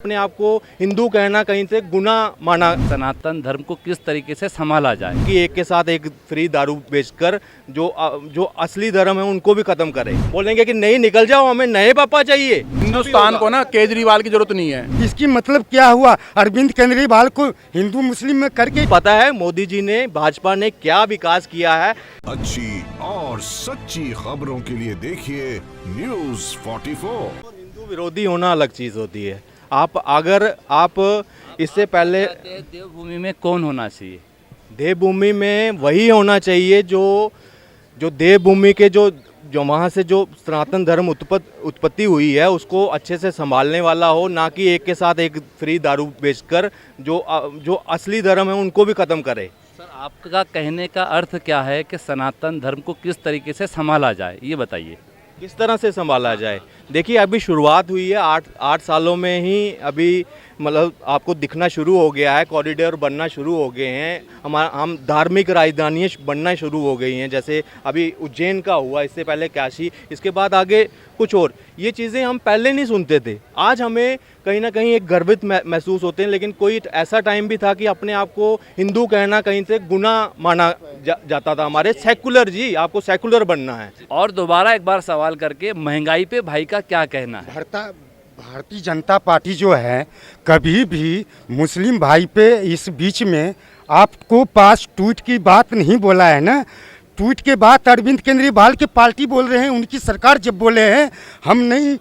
अपने आप को हिंदू कहना कहीं से गुनाह माना। सनातन धर्म को किस तरीके से संभाला जाए कि एक के साथ एक फ्री दारू बेचकर जो असली धर्म है उनको भी खत्म करे। बोलेंगे कि नहीं निकल जाओ, हमें नए पापा चाहिए। हिंदुस्तान को ना केजरीवाल की जरूरत नहीं है। इसकी मतलब क्या हुआ? अरविंद केजरीवाल को हिंदू मुस्लिम में करके पता है मोदी जी ने, भाजपा ने क्या विकास किया है। अच्छी और सच्ची खबरों के लिए देखिए न्यूज़ 44। हिंदू विरोधी होना अलग चीज होती है। अगर आप इससे पहले देवभूमि में कौन होना चाहिए? देवभूमि में वही होना चाहिए जो देवभूमि के जो वहाँ से जो सनातन धर्म उत्पत्ति हुई है उसको अच्छे से संभालने वाला हो, ना कि एक के साथ एक फ्री दारू बेचकर जो असली धर्म है उनको भी खत्म करे। सर, आपका कहने का अर्थ क्या है कि सनातन धर्म को किस तरीके से संभाला जाए, ये बताइए। किस तरह से संभाला जाए? देखिए अभी शुरुआत हुई है, आठ सालों में ही अभी मतलब आपको दिखना शुरू हो गया है, कॉरिडोर बनना शुरू हो गए हैं, हम धार्मिक राजधानियाँ बनना शुरू हो गई हैं। जैसे अभी उज्जैन का हुआ, इससे पहले काशी, इसके बाद आगे कुछ और। ये चीज़ें हम पहले नहीं सुनते थे। आज हमें कहीं ना कहीं एक गर्वित महसूस होते हैं, लेकिन कोई ऐसा टाइम भी था कि अपने आप को हिंदू कहना कहीं से गुनाह माना जाता था। हमारे सेकुलर जी, आपको सेकुलर बनना है। और दोबारा एक बार सवाल करके, महंगाई पे भाई का क्या कहना है? भारतीय जनता पार्टी जो है कभी भी मुस्लिम भाई पे इस बीच में आपको पास ट्वीट की बात नहीं बोला है ना। ट्वीट के बाद अरविंद केजरीवाल की पार्टी बोल रहे हैं, उनकी सरकार जब बोले हैं हम नहीं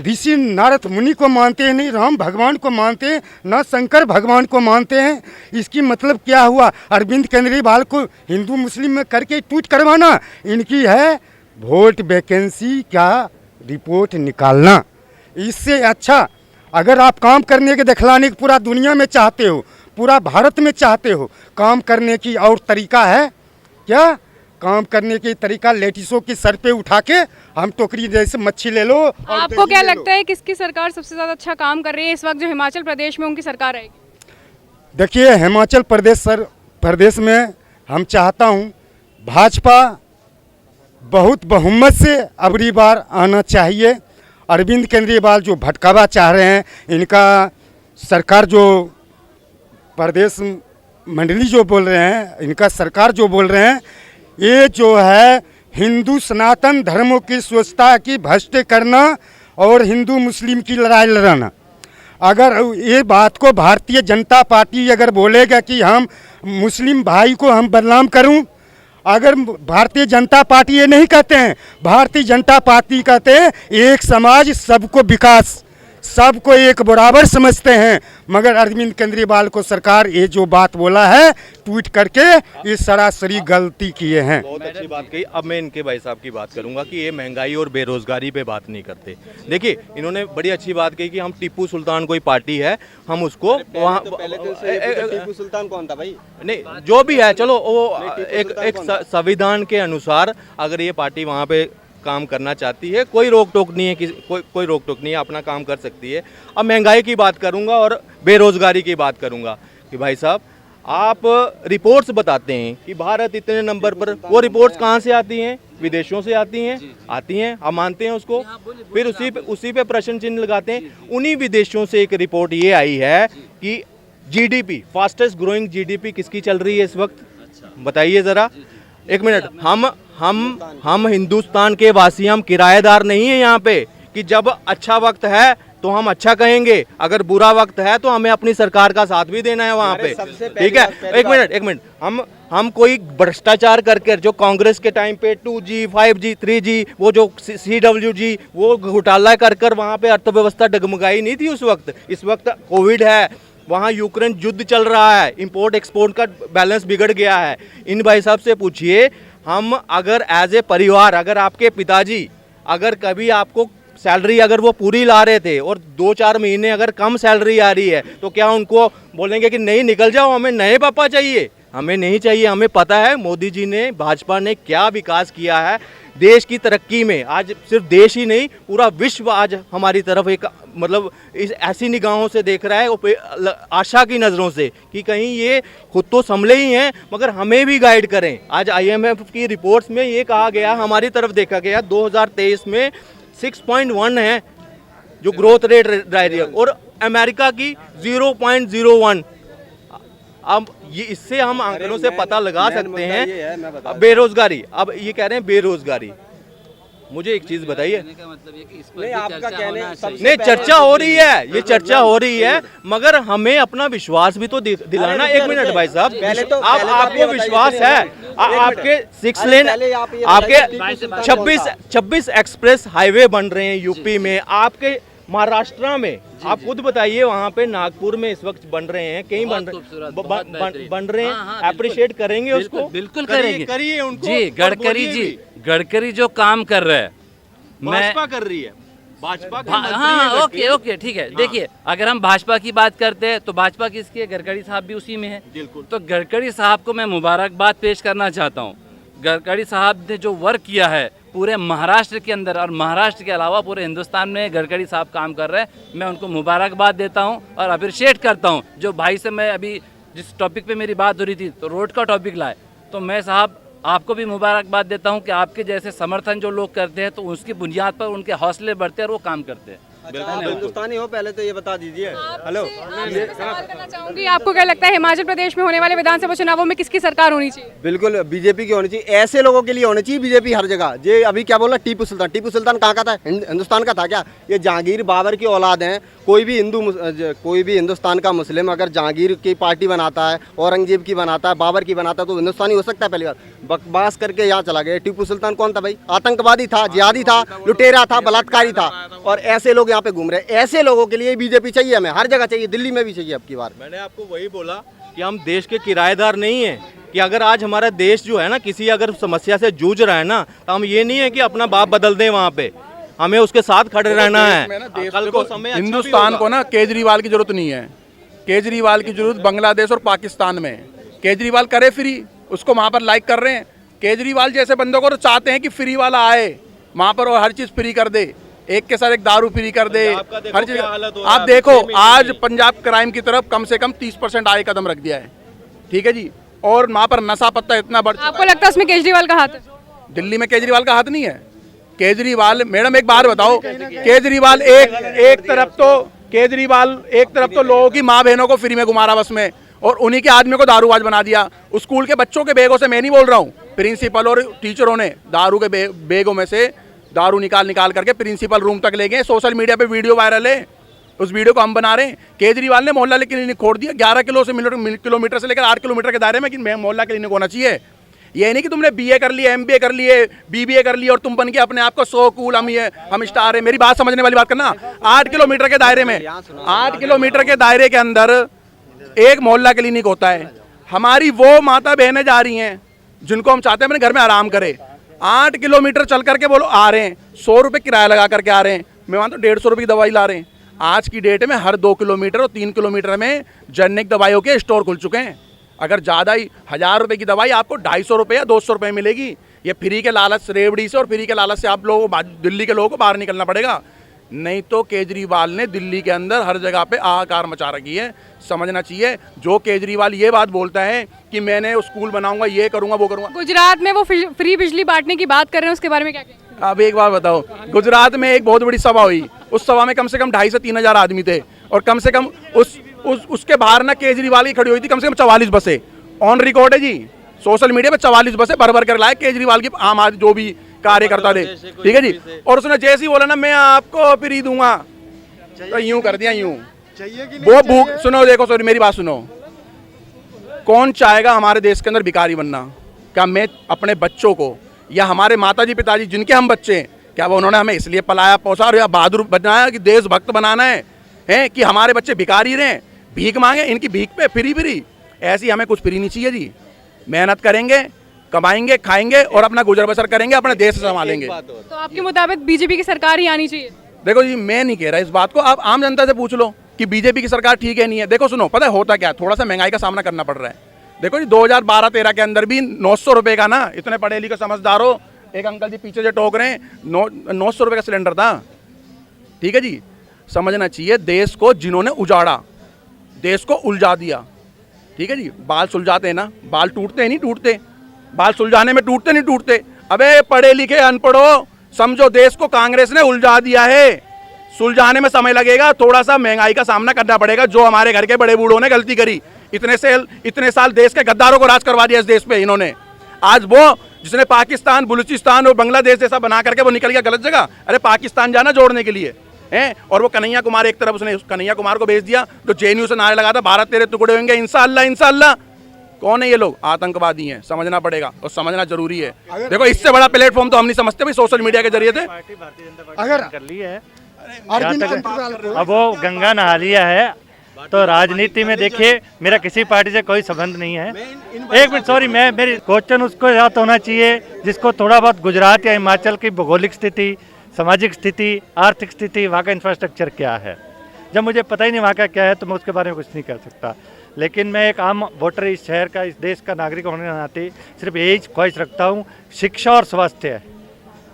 ऋषि नारद मुनि को मानते हैं, नहीं राम भगवान को मानते हैं, ना शंकर भगवान को मानते हैं। इसकी मतलब क्या हुआ? अरविंद केजरीवाल को हिंदू मुस्लिम में करके ट्वीट करवाना इनकी है वोट वैकेंसी का रिपोर्ट निकालना। इससे अच्छा अगर आप काम करने के दिखलाने की पूरा दुनिया में चाहते हो, पूरा भारत में चाहते हो, काम करने की और तरीका है क्या? काम करने की तरीका लेडीजों की सर पे उठा के हम टोकरी जैसे मच्छी ले लो। आपको क्या लगता है किसकी सरकार सबसे ज़्यादा अच्छा काम कर रही है इस वक्त जो हिमाचल प्रदेश में उनकी सरकार रहेगी? देखिए हिमाचल प्रदेश में हम चाहता हूँ भाजपा बहुत बहुमत से अबरी बार आना चाहिए। अरविंद केजरीवाल जो भटकावा चाह रहे हैं, इनका सरकार जो प्रदेश मंडली जो बोल रहे हैं, इनका सरकार जो बोल रहे हैं, ये जो है हिंदू सनातन धर्मों की स्वच्छता की भ्रष्ट करना और हिंदू मुस्लिम की लड़ाई लड़ाना। अगर ये बात को भारतीय जनता पार्टी अगर बोलेगा कि हम मुस्लिम भाई को हम बदनाम करूं, अगर भारतीय जनता पार्टी ये नहीं कहते हैं, भारतीय जनता पार्टी कहते हैं एक समाज सबको विकास, सबको एक बराबर समझते हैं। मगर अरविंद केजरीवाल को सरकार ये जो बात बोला है ट्वीट करके, ये सरासरी गलती किए हैं। बहुत अच्छी बात कही। अब मैं इनके भाई साहब की बात करूंगा कि ये महंगाई और बेरोजगारी पे बात नहीं करते। देखिए इन्होंने बड़ी अच्छी बात कही कि हम टीपू सुल्तान कोई पार्टी है, हम उसको वहाँ टीपू सुल्तान कौन था भाई? नहीं जो भी है, चलो वो एक संविधान के अनुसार अगर ये पार्टी वहाँ पे काम करना चाहती है, कोई रोक टोक नहीं है, कोई रोक टोक नहीं है, अपना काम कर सकती है। अब महंगाई की बात करूंगा और बेरोजगारी की बात करूंगा कि भाई साहब आप रिपोर्ट्स बताते हैं कि भारत इतने नंबर पर, वो रिपोर्ट्स कहाँ से आती हैं? विदेशों से आती हैं, हम मानते हैं उसको, फिर उसी पे प्रश्न चिन्ह लगाते हैं। उन्हीं विदेशों से एक रिपोर्ट ये आई है कि जीडीपी, फास्टेस्ट ग्रोइंग जीडीपी किसकी चल रही है इस वक्त? बताइए ज़रा, एक मिनट। हम हिंदुस्तान के वासी, हम किराएदार नहीं है यहाँ पे कि जब अच्छा वक्त है तो हम अच्छा कहेंगे, अगर बुरा वक्त है तो हमें अपनी सरकार का साथ भी देना है वहाँ पे। ठीक है, एक मिनट। हम कोई भ्रष्टाचार करके जो कांग्रेस के टाइम पे 2G, 5G, 3G, वो जो CWG, वो घोटाला कर वहाँ पे अर्थव्यवस्था डगमगाई नहीं थी उस वक्त। इस वक्त कोविड है, वहाँ यूक्रेन युद्ध चल रहा है, इंपोर्ट एक्सपोर्ट का बैलेंस बिगड़ गया है। इन भाई साहब से पूछिए, हम अगर एज ए परिवार, अगर आपके पिताजी अगर कभी आपको सैलरी अगर वो पूरी ला रहे थे और 2-4 महीने अगर कम सैलरी आ रही है तो क्या उनको बोलेंगे कि नहीं निकल जाओ, हमें नए पापा चाहिए? हमें नहीं चाहिए। हमें पता है मोदी जी ने, भाजपा ने क्या विकास किया है देश की तरक्की में। आज सिर्फ देश ही नहीं, पूरा विश्व आज हमारी तरफ एक मतलब इस ऐसी निगाहों से देख रहा है, आशा की नज़रों से, कि कहीं ये खुद तो संभले ही हैं मगर हमें भी गाइड करें। आज IMF की रिपोर्ट्स में ये कहा गया, हमारी तरफ देखा गया, 2023 में 6.1 है जो ग्रोथ रेट रह रही है, और अमेरिका की 0.01। अब ये इससे हम आंकड़ों से पता लगा सकते हैं बेरोजगारी। अब ये कह रहे हैं बेरोजगारी, मुझे एक चीज बताइए। नहीं, आपका कहने नहीं, चर्चा हो रही है, ये चर्चा हो रही है, मगर हमें अपना विश्वास भी तो दिलाना। एक मिनट भाई साहब, आप आपको विश्वास है? आपके 6 लेन, आपके 26 एक्सप्रेस हाईवे बन रहे हैं यूपी में, आपके महाराष्ट्र में, आप खुद बताइए, वहाँ पे नागपुर में इस वक्त बन रहे हैं, कहीं बन रहे हैं। अप्रिशिएट करेंगे उसको, बिल्कुल करेंगे, करिए उनको जी। गडकरी जो काम कर रहे हैं, भाजपा कर रही है, भाजपा के मंत्री हैं हाँ, गडकरी। ओके ठीक है। देखिए, अगर हम भाजपा की बात करते हैं तो भाजपा किसकी है? गडकरी साहब भी उसी में है। बिल्कुल। तो गडकरी साहब को मैं मुबारकबाद पेश करना चाहता हूँ। गडकरी साहब ने जो वर्क किया है पूरे महाराष्ट्र के अंदर, और महाराष्ट्र के अलावा पूरे हिंदुस्तान में गडकरी साहब काम कर रहे हैं, मैं उनको मुबारकबाद देता हूँ और अप्रिशिएट करता हूँ। जो भाई से मैं अभी जिस टॉपिक पे मेरी बात हो रही थी, तो रोड का टॉपिक लाए, तो मैं साहब आपको भी मुबारकबाद देता हूँ कि आपके जैसे समर्थन जो लोग करते हैं तो उसकी बुनियाद पर उनके हौसले बढ़ते हैं और वो काम करते हैं। अच्छा, आप हिंदुस्तानी हो, पहले तो ये बता दीजिए। हेलो, आपसे सवाल करना चाहूंगी, आपको क्या लगता है हिमाचल प्रदेश में होने वाले विधानसभा चुनावों में किसकी सरकार होनी चाहिए? बिल्कुल बीजेपी की होनी चाहिए। ऐसे लोगों के लिए होनी चाहिए बीजेपी हर जगह। जे अभी क्या बोला, टीपू सुल्तान कहाँ का था? हिंदुस्तान का था क्या? ये जहांगीर बाबर की औलाद हैं। कोई भी हिंदुस्तान का मुस्लिम अगर जहांगीर की पार्टी बनाता है, औरंगजेब की बनाता है, बाबर की बनाता है, तो हिंदुस्तानी हो सकता है? पहली बार बकवास करके यहाँ चला गया। टीपू सुल्तान कौन था भाई? आतंकवादी था, जिहादी था, लुटेरा था, बलात्कारी था, और ऐसे लोग यहाँ पे घूम रहे हैं। ऐसे लोगों के लिए बीजेपी चाहिए, हमें हर जगह चाहिए, दिल्ली में भी चाहिए। अब की बार मैंने आपको वही बोला कि हम देश के किराएदार नहीं हैं, कि अगर आज हमारा देश जो है ना किसी अगर समस्या से जूझ रहा है ना, तो हम ये नहीं है कि अपना बाप बदल दें वहाँ पे, हमें उसके साथ खड़े रहना है। कल को समय अच्छा भी हिंदुस्तान होगा। को ना केजरीवाल की जरूरत नहीं है। केजरीवाल की जरूरत बांग्लादेश और पाकिस्तान में है। केजरीवाल करे फ्री, उसको वहाँ पर लाइक कर रहे हैं। केजरीवाल जैसे बंदों को तो चाहते हैं कि फ्री वाला आए वहाँ पर और हर चीज़ फ्री कर दे, एक के साथ एक दारू फ्री कर दे, हर चीज। आप देखो आज पंजाब क्राइम की तरफ कम से कम 30% आगे कदम रख दिया है, ठीक है जी। और वहाँ पर नशा पत्ता इतना बढ़, आपको लगता है उसमें केजरीवाल का हाथ है? दिल्ली में केजरीवाल का हाथ नहीं है। केजरीवाल, मैडम एक बात बताओ, केजरीवाल एक तरफ तो लोगों की माँ बहनों को फ्री में घुमा रहा बस में, और उन्हीं के आदमियों को दारूबाज बना दिया। स्कूल के बच्चों के बैगों से मैं नहीं बोल रहा हूँ, प्रिंसिपल और टीचरों ने दारू के बैगों में से दारू निकाल करके प्रिंसिपल रूम तक ले गए। सोशल मीडिया पे वीडियो वायरल है, उस वीडियो को हम बना रहे हैं। केजरीवाल ने मोहल्ला क्लिनिक खोल दिया 11 किलोमीटर से लेकर 8 किलोमीटर के दायरे में कि मोहल्ला क्लिनिक होना चाहिए। ये नहीं कि तुमने बीए कर लिए, एमबीए कर लिए, बीबीए कर लिए और तुम बन के अपने आप को सो कूल हम स्टार है। मेरी बात समझने वाली बात करना। 8 किलोमीटर के दायरे में, 8 किलोमीटर के दायरे के अंदर एक मोहल्ला क्लिनिक होता है। हमारी वो माता बहनें जा रही हैं जिनको हम चाहते हैं अपने घर में आराम करें, 8 किलोमीटर चल करके बोलो आ रहे हैं, 100 रुपये किराया लगा करके आ रहे हैं। मैं मानता हूँ 150 रुपये की दवाई ला रहे हैं। आज की डेट में हर 2 किलोमीटर और 3 किलोमीटर में जेनेरिक दवाइयों के स्टोर खुल चुके हैं। अगर ज़्यादा ही 1000 रुपये की दवाई आपको 250 रुपये या 200 रुपये मिलेगी। ये फ्री के लालच, रेवड़ी से और फ्री के लालच से आप लोगों को, दिल्ली के लोगों को बाहर निकलना पड़ेगा। नहीं तो केजरीवाल ने दिल्ली के अंदर हर जगह पे हाहाकार मचा रखी है। समझना चाहिए, जो केजरीवाल ये बात बोलता है कि मैंने स्कूल बनाऊंगा, ये करूंगा, वो करूंगा। गुजरात में वो फ्री बिजली बांटने की बात कर रहे हैं, उसके बारे में क्या कहेंगे? अब एक बात बताओ, गुजरात में एक बहुत बड़ी सभा हुई, उस सभा में कम से कम 2,500 से 3,000 आदमी थे, और कम से कम उसके बाहर ना केजरीवाल की खड़ी हुई थी कम से कम 44 बसें। ऑन रिकॉर्ड है जी, सोशल मीडिया पे 44 बसें भर कर लाए केजरीवाल की आम आदमी जो भी कार्यकर्ता थे, ठीक है जी। और उसने जैसे ही बोला ना मैं आपको फ्री दूंगा, तो यूं कर दिया, यूं वो भूख। सुनो, देखो, सॉरी मेरी बात सुनो, कौन चाहेगा हमारे देश के अंदर भिखारी बनना? क्या मैं अपने बच्चों को, या हमारे माताजी पिताजी जिनके हम बच्चे हैं, क्या वो उन्होंने हमें इसलिए पलाया पोसा या बहादुर बनाया कि देशभक्त बनाना है कि हमारे बच्चे भिखारी रहें, भीख मांगे? इनकी भीख पे फ्री ऐसी हमें कुछ फ्री नहीं चाहिए जी। मेहनत करेंगे, कमाएंगे, खाएंगे और अपना गुजर बसर करेंगे, अपने देश संभालेंगे। तो आपके मुताबिक बीजेपी की सरकार ही आनी चाहिए? देखो जी, मैं नहीं कह रहा इस बात को, आप आम जनता से पूछ लो कि बीजेपी की सरकार ठीक है नहीं है। देखो सुनो, पता है होता क्या, थोड़ा सा महंगाई का सामना करना पड़ रहा है। देखो जी, 2012-13 के अंदर भी 900 रुपये का ना, इतने पढ़े लिखे समझदार हो, एक अंकल जी पीछे से टोक रहे हैं, 900 रुपये का सिलेंडर था, ठीक है जी। समझना चाहिए, देश को जिन्होंने उजाड़ा, देश को उलझा दिया, ठीक है जी। बाल सुलझाते हैं ना, बाल टूटते नहीं टूटते, बाल सुलझाने में टूटते नहीं टूटते। अबे पढ़े लिखे अनपढ़ो, समझो देश को कांग्रेस ने उलझा दिया है, सुलझाने में समय लगेगा, थोड़ा सा महंगाई का सामना करना पड़ेगा। जो हमारे घर के बड़े बूढ़ों ने गलती करी, इतने साल देश के गद्दारों को राज करवा दिया इस देश पे इन्होंने। आज वो जिसने पाकिस्तान, बलूचिस्तान और बांग्लादेश जैसा बना करके वो निकल गया गलत जगह। अरे पाकिस्तान जाना जोड़ने के लिए हैं, और वो कन्हैया कुमार एक तरफ, उसने कन्हैया कुमार को भेज दिया जो जेएनयू से नारे लगा था भारत तेरे टुकड़े होंगे इंशाअल्लाह इंशाअल्लाह। कौन है ये लोग? आतंकवादी हैं, समझना पड़ेगा और समझना जरूरी है। देखो इससे बड़ा प्लेटफॉर्म तो हम नहीं समझते भाई, सोशल मीडिया के जरिए थे। अगर कर ली है अब वो गंगा नहा लिया है, तो राजनीति में देखिए मेरा किसी पार्टी से कोई संबंध नहीं है। एक मिनट, सॉरी, मेरी क्वेश्चन उसको याद होना चाहिए जिसको थोड़ा बहुत गुजरात या हिमाचल की भौगोलिक स्थिति, सामाजिक स्थिति, आर्थिक स्थिति, वहाँ का इंफ्रास्ट्रक्चर क्या है। जब मुझे पता ही नहीं वहाँ का क्या है तो मैं उसके बारे में कुछ नहीं कर सकता। लेकिन मैं एक आम वोटर, इस शहर का, इस देश का नागरिक होने के नाते सिर्फ यही ख्वाहिश रखता हूँ, शिक्षा और स्वास्थ्य,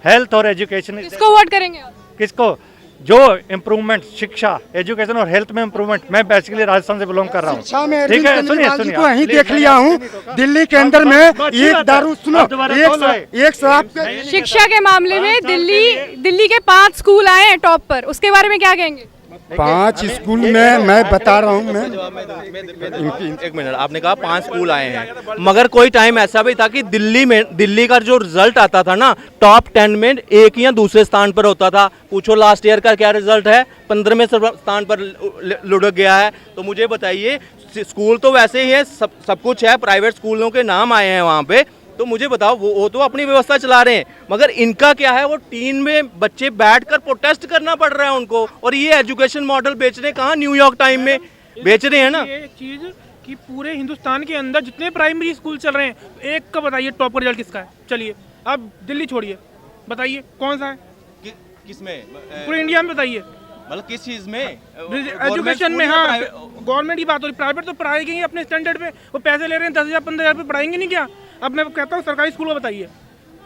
हेल्थ और एजुकेशन। किसको वोट करेंगे आप? किसको? जो इम्प्रूवमेंट शिक्षा, एजुकेशन और हेल्थ में इम्प्रूवमेंट। मैं बेसिकली राजस्थान से बिलोंग कर रहा हूँ, ठीक है। सुनिए सुनिए, वहीं देख लिया हूँ दिल्ली के अंदर में एक दारू, सुनो, एक शराब के। शिक्षा के मामले में दिल्ली के 5 स्कूल आए हैं टॉप पर, उसके बारे में क्या कहेंगे? 5 स्कूल में मैं बता रहा हूँ, मैं एक मिनट, आपने कहा 5 स्कूल आए हैं, मगर कोई टाइम ऐसा भी था कि दिल्ली का जो रिजल्ट आता था ना, टॉप 10 में एक या दूसरे स्थान पर होता था। पूछो लास्ट ईयर का क्या रिजल्ट है, 15वें स्थान पर लुढ़क गया है। तो मुझे बताइए, स्कूल तो वैसे ही है, सब कुछ है, प्राइवेट स्कूलों के नाम आए हैं वहाँ पे, तो मुझे बताओ वो तो अपनी व्यवस्था चला रहे हैं, मगर इनका क्या है, वो टीन में बच्चे बैठकर प्रोटेस्ट करना पड़ रहा है उनको, और ये एजुकेशन मॉडल बेच रहे हैं। कहाँ? न्यूयॉर्क टाइम में बेच रहे हैं ना। ये चीज कि पूरे हिंदुस्तान के अंदर जितने प्राइमरी स्कूल चल रहे हैं, एक का बताइए टॉप का रिजल्ट किसका है? चलिए अब दिल्ली छोड़िए, बताइए कौन सा है? किसमें? पूरे इंडिया में बताइए, मतलब किस चीज में? एजुकेशन में। हाँ, गवर्नमेंट की बात हो रही, प्राइवेट तो पढ़ाएंगे ही अपने स्टैंडर्ड पे। वो पैसे ले रहे हैं 10,000 15,000 रुपये, पढ़ाएंगे नहीं क्या? अब मैं कहता हूँ सरकारी स्कूल का बताइए,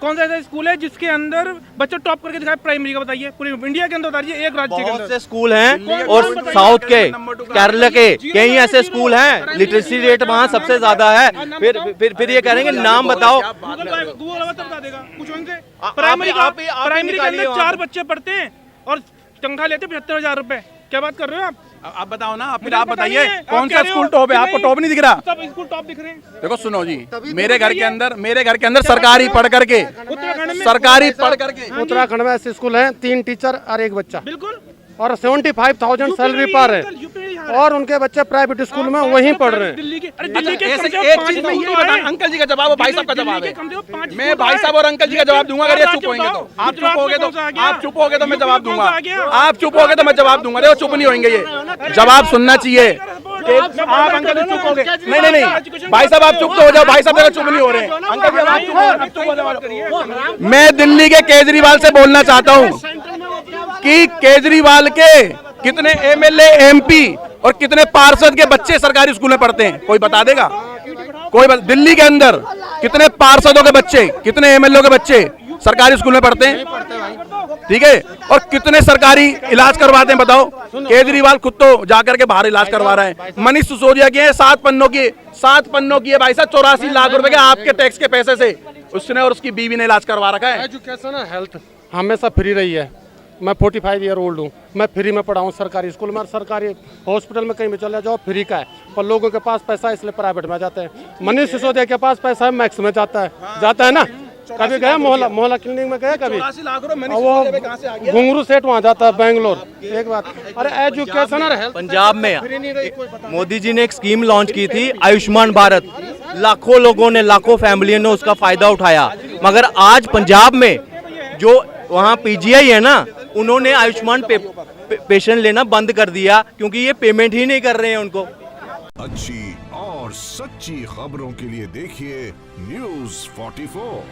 कौन सा ऐसा स्कूल है जिसके अंदर बच्चे टॉप करके दिखाए प्राइमरी का? बताइए पूरे इंडिया के अंदर बताइए, एक राज्य के अंदर। बहुत से स्कूल हैं, और साउथ के, केरला के कई ऐसे स्कूल हैं, लिटरेसी रेट वहाँ सबसे ज्यादा है। फिर ये कह रहे हैं कि नाम बताओ। गूगल बता देगा, कुछ उनसे। प्राइमरी के अंदर 4 बच्चे पढ़ते हैं और तनख्वाह लेते 75,000 रुपए। क्या बात कर रहे हो आप बताओ ना, फिर आप बताइए कौन सा स्कूल टॉप है? आपको टॉप नहीं दिख रहा? सब स्कूल टॉप दिख रहे हैं। देखो सुनो जी, मेरे घर के अंदर सरकारी पढ़ करके, उत्तराखंड में ऐसे स्कूल हैं, 3 टीचर और 1 बच्चा, बिल्कुल, और 75,000 सैलरी पर है, और उनके बच्चे प्राइवेट स्कूल में वहीं पढ़ रहे हैं। दिल्ली के अंकल जी का जवाब, भाई साहब का जवाब है। मैं भाई साहब और अंकल जी का जवाब दूंगा, अगर ये चुप होंगे तो। आप चुप होगे तो मैं जवाब दूंगा, आप चुप होगे तो मैं जवाब दूंगा। देखो चुप नहीं होंगे, ये जवाब सुनना चाहिए। आप अंकल चुप हो गए? नहीं, भाई साहब आप चुप तो हो जाओ। भाई साहब देखो चुप नहीं हो रहे। अंकल मैं दिल्ली के केजरीवाल से बोलना चाहता हूँ कि केजरीवाल के कितने एमएलए, एमपी और कितने पार्षद के बच्चे सरकारी स्कूल में पढ़ते हैं? कोई बता देगा? दिल्ली के अंदर कितने पार्षदों के बच्चे, कितने एमएलए के बच्चे सरकारी स्कूल में पढ़ते हैं? ठीक है, और कितने सरकारी इलाज करवाते हैं बताओ? केजरीवाल खुद तो जाकर के बाहर इलाज करवा रहा है। मनीष सिसोदिया के 7 पन्नों की है भाई साहब, 84 लाख रुपए के आपके टैक्स के पैसे से उसने और उसकी बीवी ने इलाज करवा रखा है। एजुकेशन और हेल्थ हमेशा फ्री रही है। मैं 45 ईयर ओल्ड हूँ, मैं फ्री में पढ़ा हूँ सरकारी स्कूल में, और सरकारी हॉस्पिटल में कहीं भी चले जाओ फ्री का है। पर लोगों के पास पैसा है इसलिए प्राइवेट में जाते हैं। मनीष सिसोदिया के पास पैसा है, मैक्स में जाता है ना। कभी गया मोहल्ला क्लिनिक में गया कभी? वो घुंगरू सेठ वहाँ जाता है बेंगलोर। एक बात, अरे एजुकेशन और हेल्थ पंजाब में मोदी जी ने एक स्कीम लॉन्च की थी, आयुष्मान भारत। लाखों लोगों ने, लाखों फैमिलियों ने उसका फायदा उठाया, मगर आज पंजाब में जो वहाँ पीजीआई है ना, उन्होंने आयुष्मान पेशेंट लेना बंद कर दिया, क्योंकि ये पेमेंट ही नहीं कर रहे हैं उनको। अच्छी और सच्ची खबरों के लिए देखिए News 44।